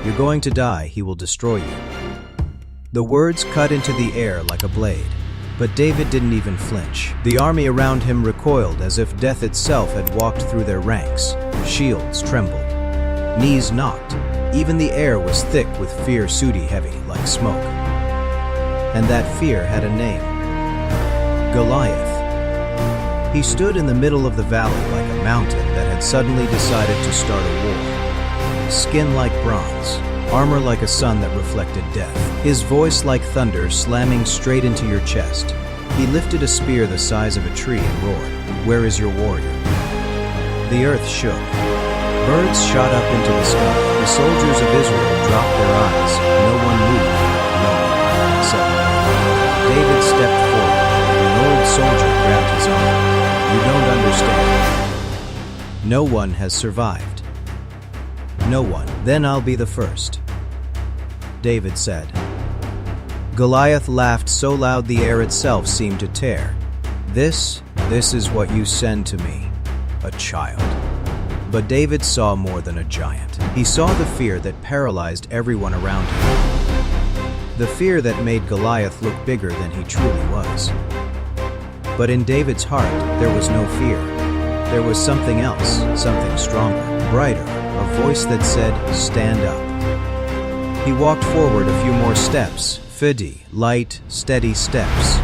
You're going to die, he will destroy you." The words cut into the air like a blade, but David didn't even flinch. The army around him recoiled as if death itself had walked through their ranks. Shields trembled, knees knocked. Even the air was thick with fear, sooty heavy like smoke. And that fear had a name: Goliath. He stood in the middle of the valley like a mountain that had suddenly decided to start a war. Skin like bronze, armor like a sun that reflected death, his voice like thunder slamming straight into your chest. He lifted a spear the size of a tree and roared, "Where is your warrior?" The earth shook. Birds shot up into the sky. The soldiers of Israel dropped their eyes. No one moved. No one, except David stepped forward. An old soldier grabbed his arm. "You don't understand. No one has survived. No one. Then I'll be the first," David said. Goliath laughed so loud the air itself seemed to tear. This is what you send to me, a child." But David saw more than a giant. He saw the fear that paralyzed everyone around him. The fear that made Goliath look bigger than he truly was. But in David's heart, there was no fear. There was something else, something stronger, brighter, a voice that said, "Stand up." He walked forward a few more steps, light, steady steps.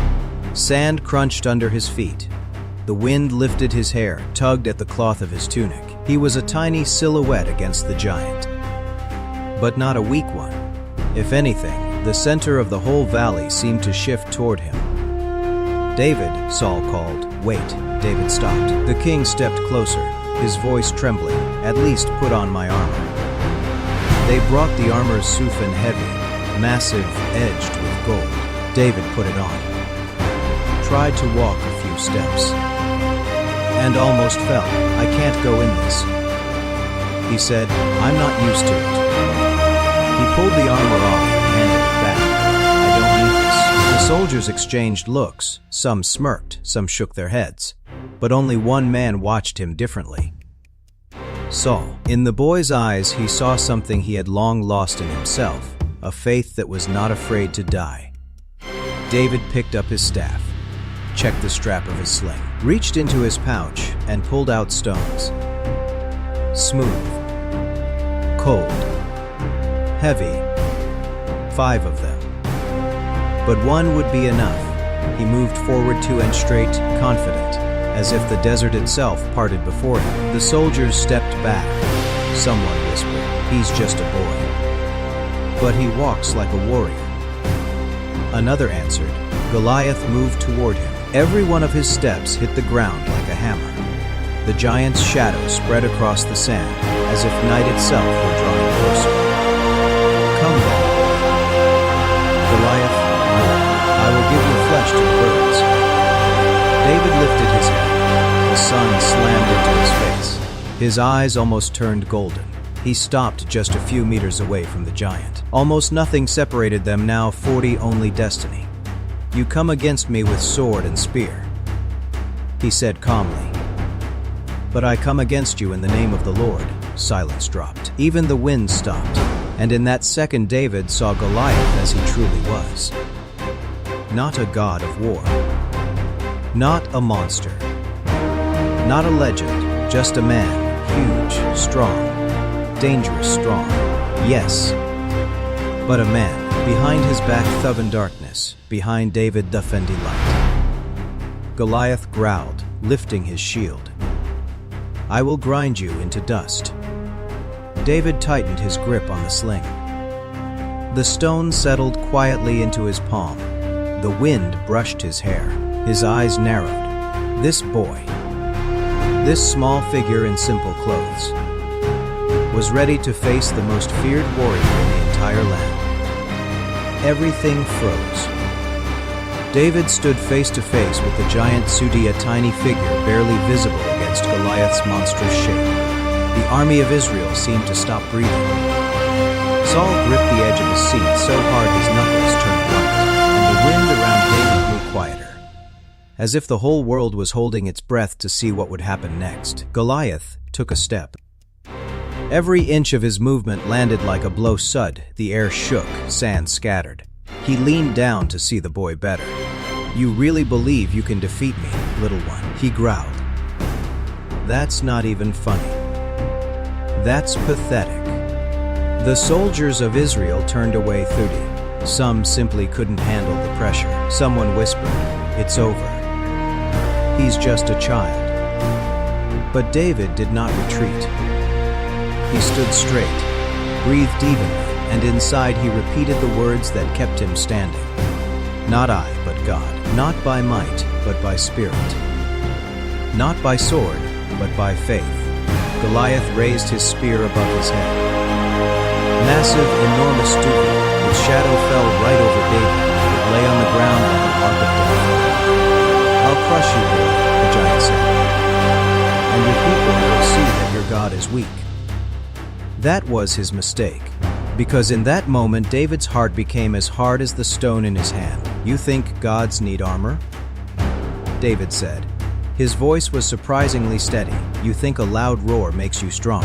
Sand crunched under his feet. The wind lifted his hair, tugged at the cloth of his tunic. He was a tiny silhouette against the giant, but not a weak one. If anything, the center of the whole valley seemed to shift toward him. "David," Saul called. "Wait." David stopped. The king stepped closer, his voice trembling. "At least put on my armor." They brought the armor Sufan heavy, massive, edged with gold. David put it on. Tried to walk a few steps. And almost fell. "I can't go in this," he said. "I'm not used to it." He pulled the armor off and handed it back. "I don't need this." The soldiers exchanged looks. Some smirked, some shook their heads. But only one man watched him differently. Saul. In the boy's eyes, he saw something he had long lost in himself, a faith that was not afraid to die. David picked up his staff, checked the strap of his sling, reached into his pouch, and pulled out stones. Smooth, cold, heavy, 5 of them. But one would be enough. He moved forward 2 and straight, confident, as if the desert itself parted before him. The soldiers stepped back. Someone whispered, "He's just a boy." "But he walks like a warrior." Another answered. Goliath moved toward him. Every one of his steps hit the ground like a hammer. The giant's shadow spread across the sand, as if night itself were drawing closer. "Come then." Goliath roared, "I will give your flesh to the birds." David lifted his head. The sun slammed into his face. His eyes almost turned golden. He stopped just a few meters away from the giant. Almost nothing separated them now, 40 only destiny. "You come against me with sword and spear," he said calmly. "But I come against you in the name of the Lord." Silence dropped. Even the wind stopped. And in that second, David saw Goliath as he truly was. Not a god of war. Not a monster. Not a legend. Just a man. Huge, strong, dangerous strong. Yes. But a man. Behind his back, Thuvan darkness. Behind David, defending light. Goliath growled, lifting his shield. "I will grind you into dust." David tightened his grip on the sling. The stone settled quietly into his palm. The wind brushed his hair. His eyes narrowed. This boy, this small figure in simple clothes, was ready to face the most feared warrior in the entire land. Everything froze. David stood face to face with the giant Sudi, a tiny figure barely visible against Goliath's monstrous shape. The army of Israel seemed to stop breathing. Saul gripped the edge of his seat so hard his knuckles turned white, and the wind around David grew quieter, as if the whole world was holding its breath to see what would happen next. Goliath took a step. Every inch of his movement landed like a blow sud. The air shook, sand scattered. He leaned down to see the boy better. "You really believe you can defeat me, little one?" he growled. "That's not even funny. That's pathetic." The soldiers of Israel turned away Thudi. Some simply couldn't handle the pressure. Someone whispered, "It's over. He's just a child." But David did not retreat. He stood straight, breathed evenly, and inside he repeated the words that kept him standing. "Not I, but God. Not by might, but by spirit. Not by sword, but by faith." Goliath raised his spear above his head. Massive, enormous Duva, its shadow fell right over David. It lay on the ground like a mark of death. "I'll crush you, boy," the giant said, "and your people will see that your God is weak." That was his mistake, because in that moment David's heart became as hard as the stone in his hand. "You think gods need armor?" David said. His voice was surprisingly steady. "You think a loud roar makes you strong?"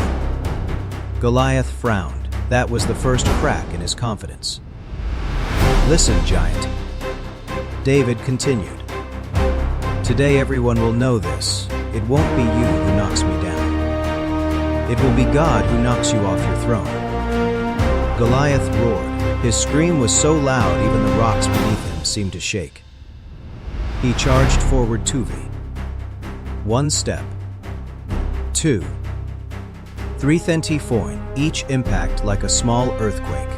Goliath frowned. That was the first crack in his confidence. "Listen, giant," David continued. "Today everyone will know this. It won't be you who knocks me down. It will be God who knocks you off your throne." Goliath roared. His scream was so loud even the rocks beneath him seemed to shake. He charged forward Tuvi. 1 step. 2. 3 Thentifoin, each impact like a small earthquake.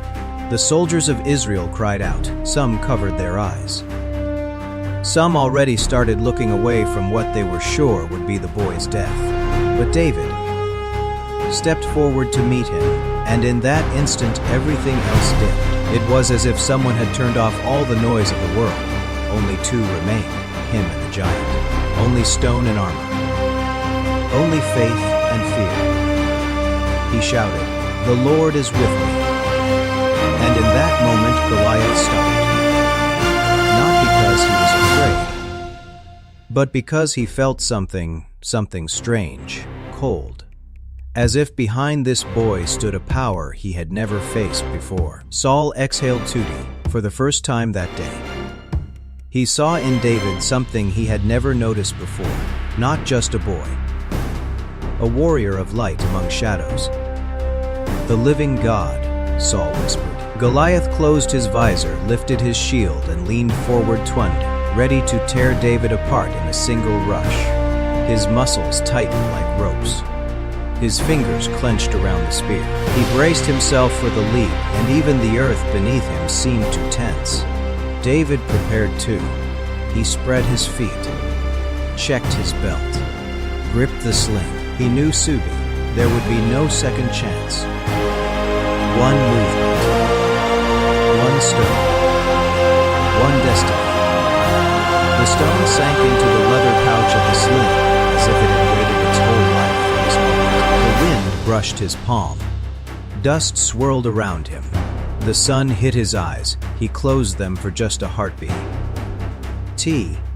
The soldiers of Israel cried out. Some covered their eyes. Some already started looking away from what they were sure would be the boy's death. But David stepped forward to meet him, and in that instant everything else dimmed. It was as if someone had turned off all the noise of the world. Only two remained, him and the giant. Only stone and armor. Only faith and fear. He shouted, "The Lord is with me." And in that moment Goliath stopped. Not because he was afraid, but because he felt something strange, cold. As if behind this boy stood a power he had never faced before. Saul exhaled Tudi for the first time that day. He saw in David something he had never noticed before, not just a boy. A warrior of light among shadows. "The living God," Saul whispered. Goliath closed his visor, lifted his shield, and leaned forward Twund, ready to tear David apart in a single rush. His muscles tightened like ropes. His fingers clenched around the spear. He braced himself for the leap, and even the earth beneath him seemed to tense. David prepared too. He spread his feet, checked his belt, gripped the sling. He knew Subi. There would be no second chance. One movement, one stone, one destiny. The stone sank into the leather pouch of the sling, as if it had waited its whole life for this moment. The wind brushed his palm. Dust swirled around him. The sun hit his eyes. He closed them for just a heartbeat.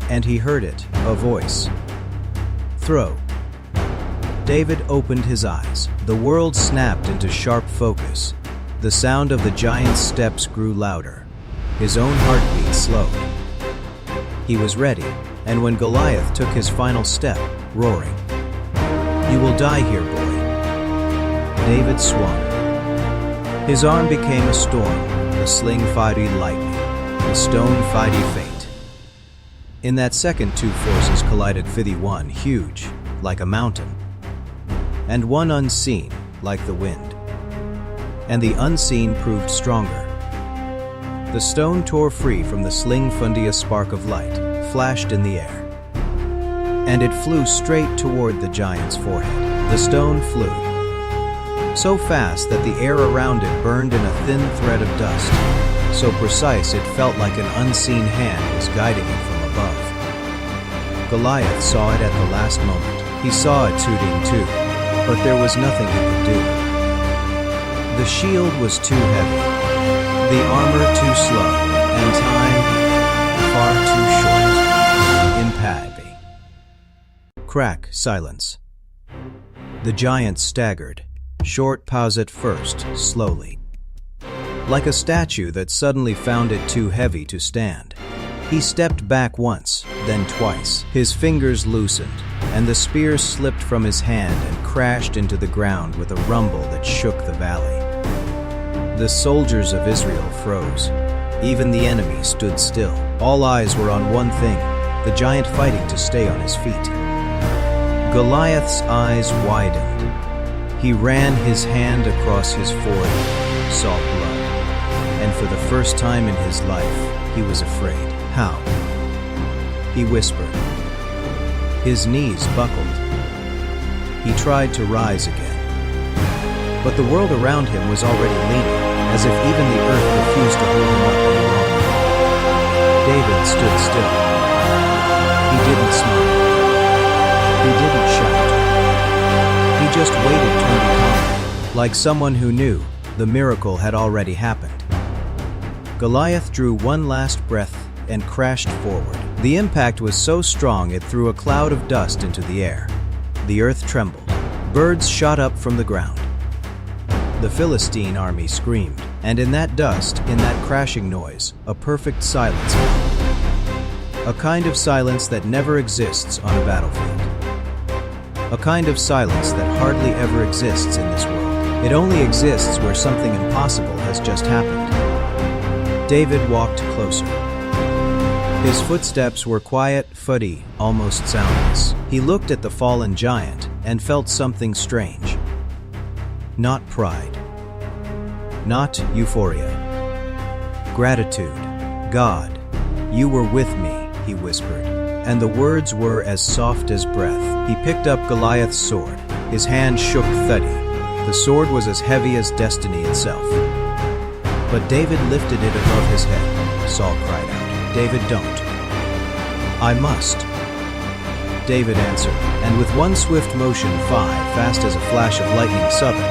And he heard it, a voice. "Throw." David opened his eyes. The world snapped into sharp focus. The sound of the giant's steps grew louder. His own heartbeat slowed. He was ready, and when Goliath took his final step, roaring, "You will die here, boy," David swung. His arm became a storm, the sling fiery lightning, the stone fiery fate. In that second, two forces collided. One huge, like a mountain, and one unseen, like the wind. And the unseen proved stronger. The stone tore free from the sling. A spark of light flashed in the air, and it flew straight toward the giant's forehead. The stone flew so fast that the air around it burned in a thin thread of dust, so precise it felt like an unseen hand was guiding it from above. Goliath saw it at the last moment. He saw it tooting too, but there was nothing he could do. The shield was too heavy, the armor too slow, and time far too short. Impact. Crack, silence. The giant staggered, Short pause at first, slowly. Like a statue that suddenly found it too heavy to stand. He stepped back once, then twice. His fingers loosened, and the spear slipped from his hand and crashed into the ground with a rumble that shook the valley. The soldiers of Israel froze. Even the enemy stood still. All eyes were on one thing, the giant fighting to stay on his feet. Goliath's eyes widened. He ran his hand across his forehead, saw blood, and for the first time in his life, he was afraid. How? He whispered. His knees buckled. He tried to rise again. But the world around him was already leaning, as if even the earth refused to hold him up any longer. David stood still. He didn't smile. He didn't shout. He just waited, turning calm, like someone who knew the miracle had already happened. Goliath drew one last breath and crashed forward. The impact was so strong it threw a cloud of dust into the air. The earth trembled. Birds shot up from the ground. The Philistine army screamed, and in that dust, in that crashing noise, a perfect silence fell. A kind of silence that never exists on a battlefield. A kind of silence that hardly ever exists in this world. It only exists where something impossible has just happened. David walked closer. His footsteps were quiet, footy, almost soundless. He looked at the fallen giant and felt something strange. Not pride. Not euphoria. Gratitude. God, you were with me, he whispered, and the words were as soft as breath. He picked up Goliath's sword. His hand shook thuddy. The sword was as heavy as destiny itself. But David lifted it above his head. Saul cried out, "David, don't." "I must." David answered, and with one swift motion, fast as a flash of lightning sudden,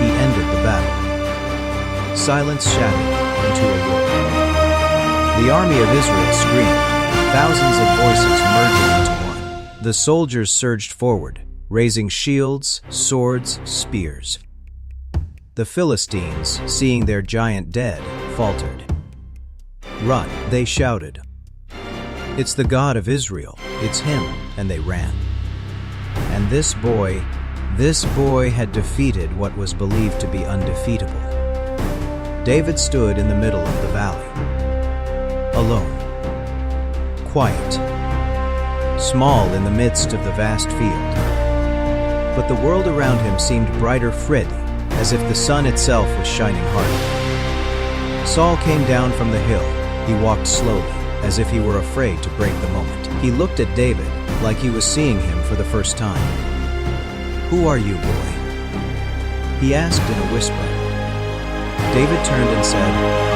he ended the battle. Silence shattered into a roar. The army of Israel screamed, thousands of voices merging into one. The soldiers surged forward, raising shields, swords, spears. The Philistines, seeing their giant dead, faltered. "Run," they shouted. "It's the God of Israel, it's him," and they ran. And this boy had defeated what was believed to be undefeatable. David stood in the middle of the valley. Alone. Quiet. Small in the midst of the vast field. But the world around him seemed brighter, Freddy, as if the sun itself was shining harder. Saul came down from the hill. He walked slowly, as if he were afraid to break the moment. He looked at David, like he was seeing him for the first time. "Who are you, boy?" he asked in a whisper. David turned and said,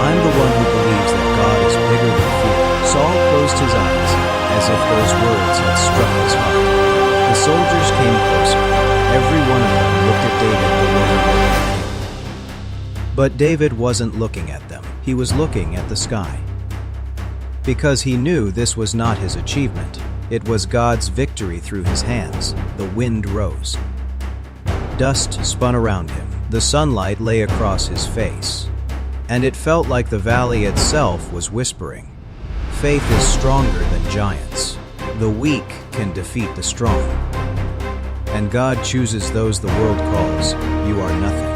"I'm the one who believes that God is bigger than fear." Saul closed his eyes, as if those words had struck his heart. The soldiers came closer. Every one of them looked at David the way he looked at him. But David wasn't looking at them. He was looking at the sky. Because he knew this was not his achievement. It was God's victory through his hands. The wind rose. Dust spun around him. The sunlight lay across his face. And it felt like the valley itself was whispering, "Faith is stronger than giants. The weak can defeat the strong. And God chooses those the world calls, you are nothing."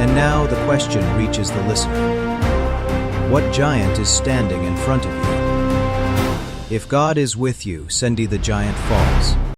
And now the question reaches the listener. What giant is standing in front of you? If God is with you, Sendi, the giant falls.